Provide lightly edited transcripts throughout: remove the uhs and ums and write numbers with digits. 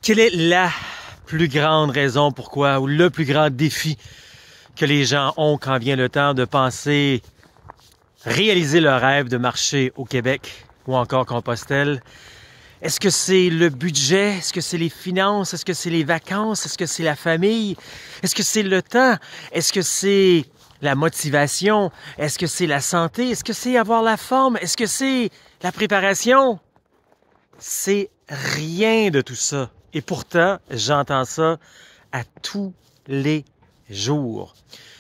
Quelle est la plus grande raison pourquoi, ou le plus grand défi que les gens ont quand vient le temps de penser réaliser leur rêve de marcher au Québec ou encore Compostelle? Est-ce que c'est le budget? Est-ce que c'est les finances? Est-ce que c'est les vacances? Est-ce que c'est la famille? Est-ce que c'est le temps? Est-ce que c'est la motivation? Est-ce que c'est la santé? Est-ce que c'est avoir la forme? Est-ce que c'est la préparation? C'est rien de tout ça. Et pourtant, j'entends ça à tous les jours.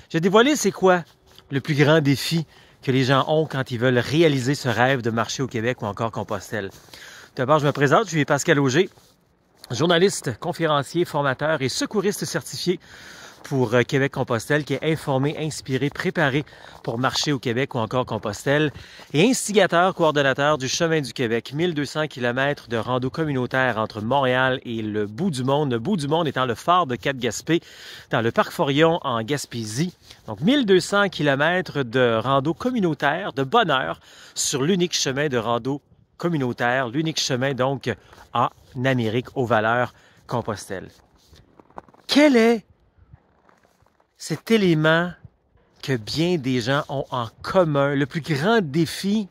J'ai dévoilé c'est quoi le plus grand défi que les gens ont quand ils veulent réaliser ce rêve de marcher au Québec ou encore Compostelle. D'abord, je me présente, je suis Pascal Auger, journaliste, conférencier, formateur et secouriste certifié pour Québec-Compostelle, qui est informé, inspiré, préparé pour marcher au Québec ou encore Compostelle, et instigateur, coordonnateur du Chemin du Québec, 1200 km de rando communautaire entre Montréal et le bout du monde étant le phare de Cap-Gaspé, dans le parc Forillon en Gaspésie. Donc 1200 km de rando communautaire, de bonheur, sur l'unique chemin de rando communautaire, l'unique chemin donc en Amérique aux valeurs Compostelle. Quel est cet élément que bien des gens ont en commun, le plus grand défi?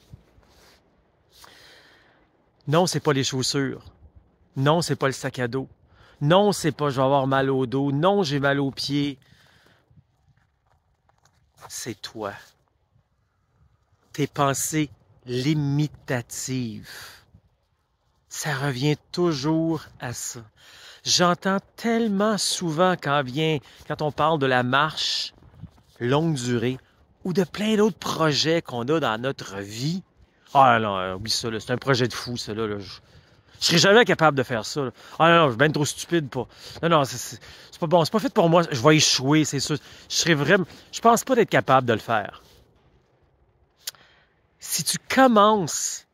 Non, c'est pas les chaussures. Non, c'est pas le sac à dos. Non, c'est pas je vais avoir mal au dos. Non, j'ai mal aux pieds. C'est toi. Tes pensées limitatives. Ça revient toujours à ça. J'entends tellement souvent quand on parle de la marche longue durée ou de plein d'autres projets qu'on a dans notre vie. Ah non, oublie ça, là, c'est un projet de fou, ça. Là, je serais jamais capable de faire ça. Là. Ah non, je suis bien trop stupide pour... Non, c'est pas bon, c'est pas fait pour moi. Je vais échouer, c'est sûr. Je pense pas d'être capable de le faire. Si tu commences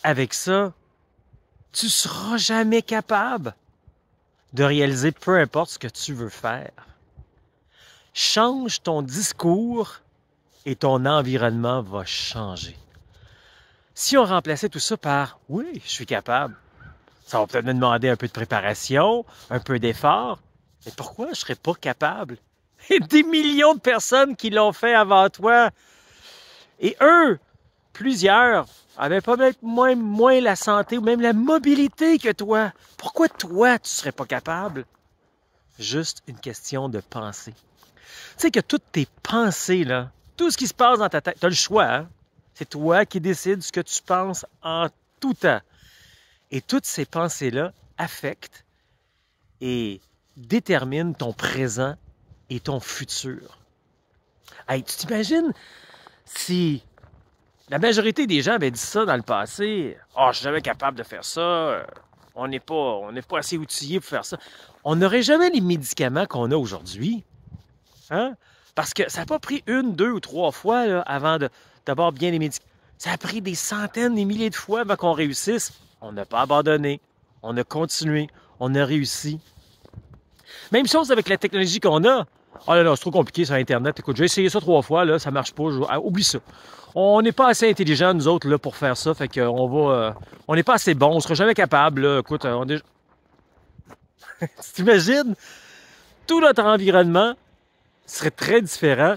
avec ça, tu seras jamais capable de réaliser peu importe ce que tu veux faire. Change ton discours et ton environnement va changer. Si on remplaçait tout ça par « oui, je suis capable », ça va peut-être me demander un peu de préparation, un peu d'effort, mais pourquoi je ne serais pas capable? Il y a des millions de personnes qui l'ont fait avant toi. Et eux, plusieurs, avaient peut-être moins la santé ou même la mobilité que toi. Pourquoi toi, tu ne serais pas capable? Juste une question de pensée. Tu sais que toutes tes pensées, là, tout ce qui se passe dans ta tête, tu as le choix, hein? C'est toi qui décides ce que tu penses en tout temps. Et toutes ces pensées-là affectent et déterminent ton présent et ton futur. Hey, tu t'imagines si la majorité des gens avaient dit ça dans le passé? « Ah, je suis jamais capable de faire ça. On n'est pas assez outillés pour faire ça. » On n'aurait jamais les médicaments qu'on a aujourd'hui. Hein? Parce que ça n'a pas pris 1, 2 ou 3 fois là, avant d'avoir bien les médicaments. Ça a pris des centaines, des milliers de fois avant qu'on réussisse. On n'a pas abandonné. On a continué. On a réussi. Même chose avec la technologie qu'on a. Ah là, c'est trop compliqué sur Internet. Écoute, j'ai essayé ça 3 fois, là, ça marche pas. Oublie ça. On n'est pas assez intelligents, nous autres, là, pour faire ça. Fait qu'on va. On n'est pas assez bon. On sera jamais capable. Là. Écoute, tu t'imagines? Tout notre environnement serait très différent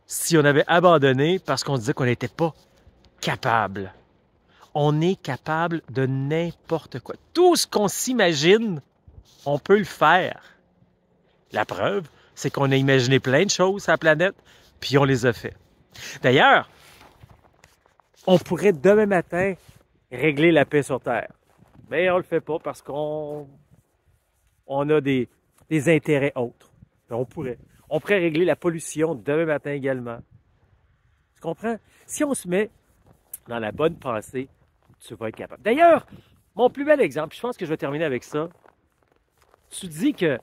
si on avait abandonné parce qu'on disait qu'on n'était pas capable. On est capable de n'importe quoi. Tout ce qu'on s'imagine, on peut le faire. La preuve, c'est qu'on a imaginé plein de choses sur la planète, puis on les a fait. D'ailleurs, on pourrait demain matin régler la paix sur Terre. Mais on le fait pas parce qu'on a des intérêts autres. Mais on pourrait. On pourrait régler la pollution demain matin également. Tu comprends? Si on se met dans la bonne pensée, tu vas être capable. D'ailleurs, mon plus bel exemple, je pense que je vais terminer avec ça. Tu dis que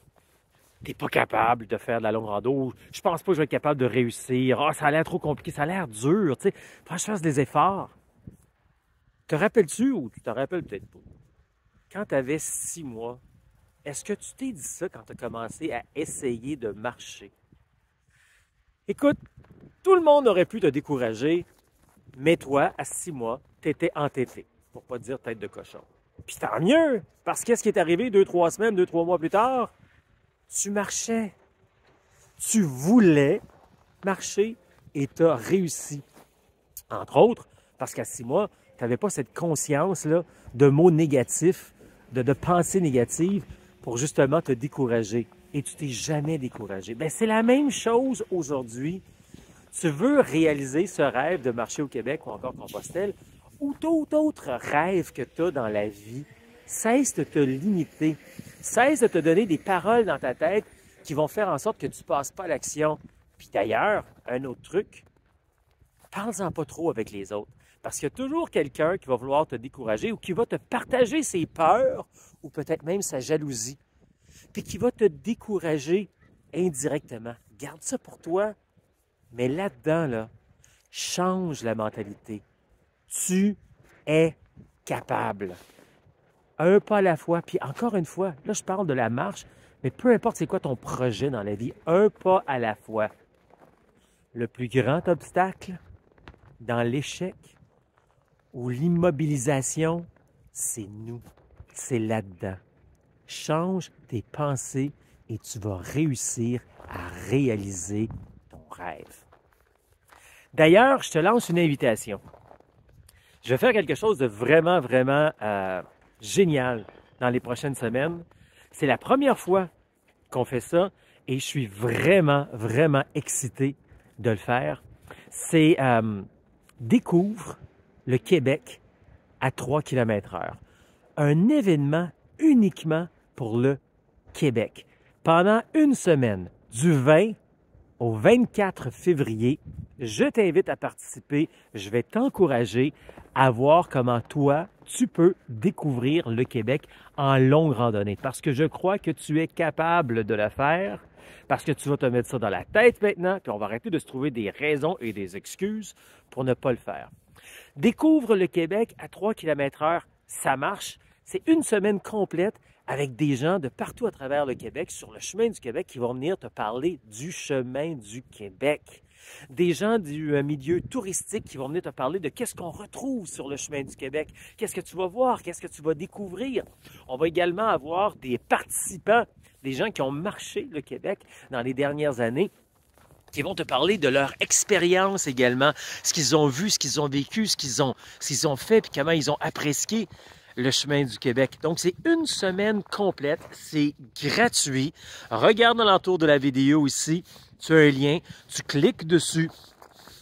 tu n'es pas capable de faire de la longue rando. Je pense pas que je vais être capable de réussir. Ah, ça a l'air trop compliqué, ça a l'air dur. Tu sais, faut que je fasse des efforts. Te rappelles-tu ou tu te rappelles peut-être pas? Quand tu avais 6 mois, est-ce que tu t'es dit ça quand tu as commencé à essayer de marcher? Écoute, tout le monde aurait pu te décourager, mais toi, à 6 mois, tu étais entêté, pour pas dire tête de cochon. Puis tant mieux, parce que ce qui est arrivé 2-3 semaines, 2-3 mois plus tard, tu marchais. Tu voulais marcher et tu as réussi. Entre autres, parce qu'à 6 mois, tu n'avais pas cette conscience-là de mots négatifs, de pensées négatives pour justement te décourager. Et tu t'es jamais découragé. Bien, c'est la même chose aujourd'hui. Tu veux réaliser ce rêve de marcher au Québec ou encore Compostelle, ou tout autre rêve que tu as dans la vie, cesse de te limiter. Cesse de te donner des paroles dans ta tête qui vont faire en sorte que tu ne passes pas à l'action. Puis d'ailleurs, un autre truc, parle-en pas trop avec les autres. Parce qu'il y a toujours quelqu'un qui va vouloir te décourager ou qui va te partager ses peurs ou peut-être même sa jalousie. Puis qui va te décourager indirectement. Garde ça pour toi. Mais là-dedans, là, change la mentalité. Tu es capable. Un pas à la fois. Puis encore une fois, là, je parle de la marche, mais peu importe c'est quoi ton projet dans la vie, un pas à la fois. Le plus grand obstacle dans l'échec ou l'immobilisation, c'est nous. C'est là-dedans. Change tes pensées et tu vas réussir à réaliser ton rêve. D'ailleurs, je te lance une invitation. Je vais faire quelque chose de vraiment, vraiment génial dans les prochaines semaines. C'est la première fois qu'on fait ça et je suis vraiment, vraiment excité de le faire. C'est Découvre le Québec à 3 km/h. Un événement uniquement pour le Québec. Pendant une semaine, du 20 au 24 février, je t'invite à participer. Je vais t'encourager à voir comment toi, tu peux découvrir le Québec en longue randonnée. Parce que je crois que tu es capable de le faire, parce que tu vas te mettre ça dans la tête maintenant, puis on va arrêter de se trouver des raisons et des excuses pour ne pas le faire. Découvre le Québec à 3 km/h, ça marche. C'est une semaine complète avec des gens de partout à travers le Québec, sur le chemin du Québec, qui vont venir te parler du chemin du Québec. Des gens du milieu touristique qui vont venir te parler de qu'est-ce qu'on retrouve sur le chemin du Québec, qu'est-ce que tu vas voir, qu'est-ce que tu vas découvrir. On va également avoir des participants, des gens qui ont marché le Québec dans les dernières années, qui vont te parler de leur expérience également, ce qu'ils ont vu, ce qu'ils ont vécu, ce qu'ils ont fait, puis comment ils ont apprécié le chemin du Québec. Donc, c'est une semaine complète. C'est gratuit. Regarde dans l'entour de la vidéo ici. Tu as un lien. Tu cliques dessus.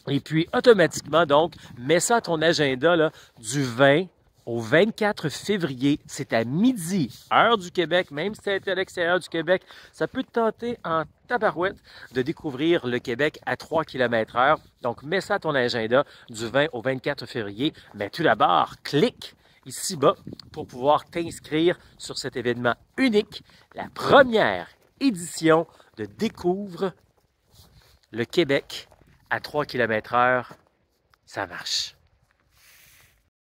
Et puis, automatiquement, donc, mets ça à ton agenda là, du 20 au 24 février. C'est à midi, heure du Québec. Même si c'est à l'extérieur du Québec, ça peut te tenter en tabarouette de découvrir le Québec à 3 km/h. Donc, mets ça à ton agenda du 20 au 24 février. Mais tout d'abord, clique ici-bas pour pouvoir t'inscrire sur cet événement unique, la première édition de Découvre le Québec à 3 km/h. Ça marche.